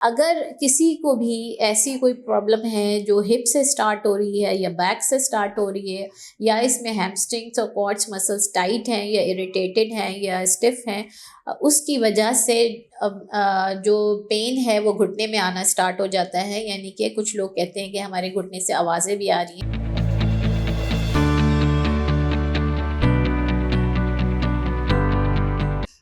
अगर किसी को भी ऐसी कोई प्रॉब्लम है जो हिप से स्टार्ट हो रही है या बैक से स्टार्ट हो रही है, या इसमें हैमस्ट्रिंग्स और क्वाड्स मसल्स टाइट हैं या इरिटेटेड हैं या स्टिफ हैं, उसकी वजह से जो पेन है वो घुटने में आना स्टार्ट हो जाता है। यानी कि कुछ लोग कहते हैं कि हमारे घुटने से आवाज़ें भी आ रही हैं।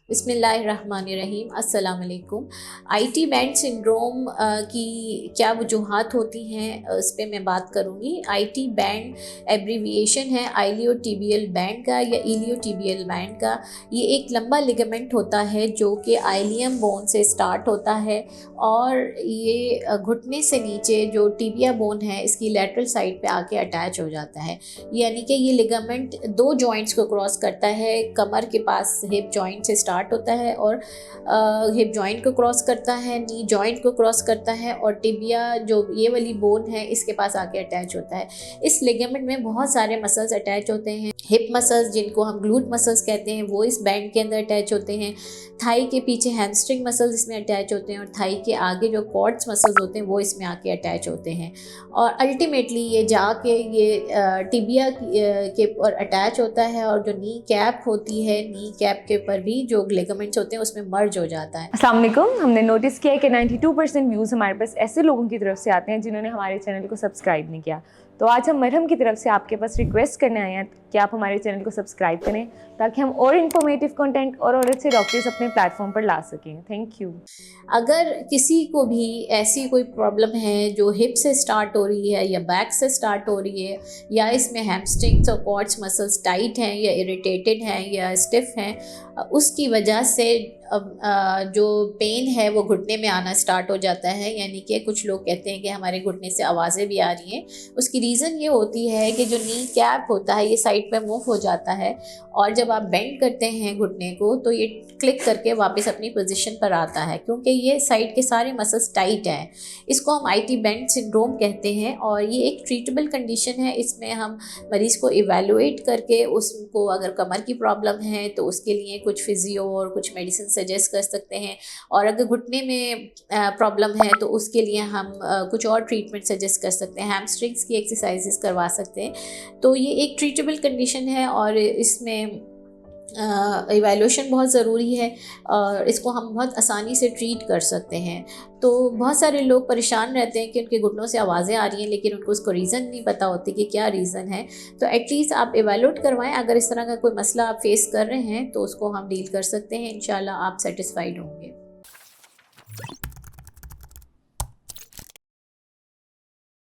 बिस्मिल्लाहिर्रहमानिर्रहीम, अस्सलाम वालेकुम। आईटी बैंड सिंड्रोम की क्या वजूहात होती हैं, उस पर मैं बात करूँगी। आईटी बैंड एब्रीविएशन है आइलियोटिबियल बैंड का या इलियोटिबियल बैंड का। ये एक लंबा लिगामेंट होता है जो कि आइलियम बोन से स्टार्ट होता है और ये घुटने से नीचे जो टिबिया बोन है इसकी लेटरल साइड पे आके अटैच हो जाता है। यानी कि ये लिगामेंट दो जॉइंट्स को क्रॉस करता है। कमर के पास हिप जॉइंट से स्टार्ट होता है और हिप जॉइंट को क्रॉस करता है, नी जॉइंट को क्रॉस करता है और टिबिया जो ये वाली बोन है इसके पास आके अटैच होता है। इस लिगामेंट में बहुत सारे मसल्स अटैच होते हैं। हिप मसल्स जिनको हम ग्लूट मसल्स कहते हैं वो इस बैंड के अंदर अटैच होते हैं। थाई के पीछे हैमस्ट्रिंग मसल्स इसमें अटैच होते हैं और थाई के आगे जो क्वाड्स मसल्स होते हैं वो इसमें आके अटैच होते हैं। और अल्टीमेटली ये जाके ये टिबिया के ऊपर अटैच होता है और जो नी कैप होती है, नी कैप के ऊपर भी जो लिगामेंट्स होते हैं उसमें मर्ज हो जाता है। अस्सलाम वालेकुम। हमने नोटिस किया है कि 92% व्यूज़ हमारे पास ऐसे लोगों की तरफ से आते हैं जिन्होंने हमारे चैनल को सब्सक्राइब नहीं किया। तो आज हम मरहम की तरफ से आपके पास रिक्वेस्ट करने आए हैं कि आप हमारे चैनल को सब्सक्राइब करें ताकि हम और इन्फॉर्मेटिव कंटेंट और अच्छे डॉक्टर्स अपने प्लेटफॉर्म पर ला सकें। Thank you. अगर किसी को भी ऐसी कोई प्रॉब्लम है जो हिप से स्टार्ट हो रही है या बैक से स्टार्ट हो रही है, या इसमें हैमस्ट्रिंग्स और क्वाड्स मसल्स टाइट हैं या इरिटेटेड हैं या स्टिफ हैं, उसकी वजह से जो पेन है वो घुटने में आना स्टार्ट हो जाता है। यानी कि कुछ लोग कहते हैं कि हमारे घुटने से आवाज़ें भी आ रही हैं। उसकी रीज़न ये होती है कि जो नी कैप होता है ये साइड पे मूव हो जाता है और जब आप बेंड करते हैं घुटने को तो ये क्लिक करके वापस अपनी पोजीशन पर आता है, क्योंकि ये साइड के सारे मसल्स टाइट हैं। इसको हम आईटी बैंड सिंड्रोम कहते हैं और ये एक ट्रीटेबल कंडीशन है। इसमें हम मरीज़ को इवेलुएट करके उसको अगर कमर की प्रॉब्लम है तो उसके लिए कुछ फिजियो और कुछ मेडिसिन सजेस्ट कर सकते हैं, और अगर घुटने में प्रॉब्लम है तो उसके लिए हम कुछ और ट्रीटमेंट सजेस्ट कर सकते हैं, हैमस्ट्रिंग्स की एक्सरसाइजेस करवा सकते हैं। तो ये एक ट्रीटेबल कंडीशन है और इसमें इवैल्यूएशन बहुत ज़रूरी है और इसको हम बहुत आसानी से ट्रीट कर सकते हैं। तो बहुत सारे लोग परेशान रहते हैं कि उनके घुटनों से आवाज़ें आ रही हैं लेकिन उनको उसको रीज़न नहीं पता होती कि क्या रीज़न है। तो एटलीस्ट आप इवैल्यूएट करवाएं। अगर इस तरह का कोई मसला आप फेस कर रहे हैं तो उसको हम डील कर सकते हैं। इंशाल्लाह आप सेटिस्फाइड होंगे।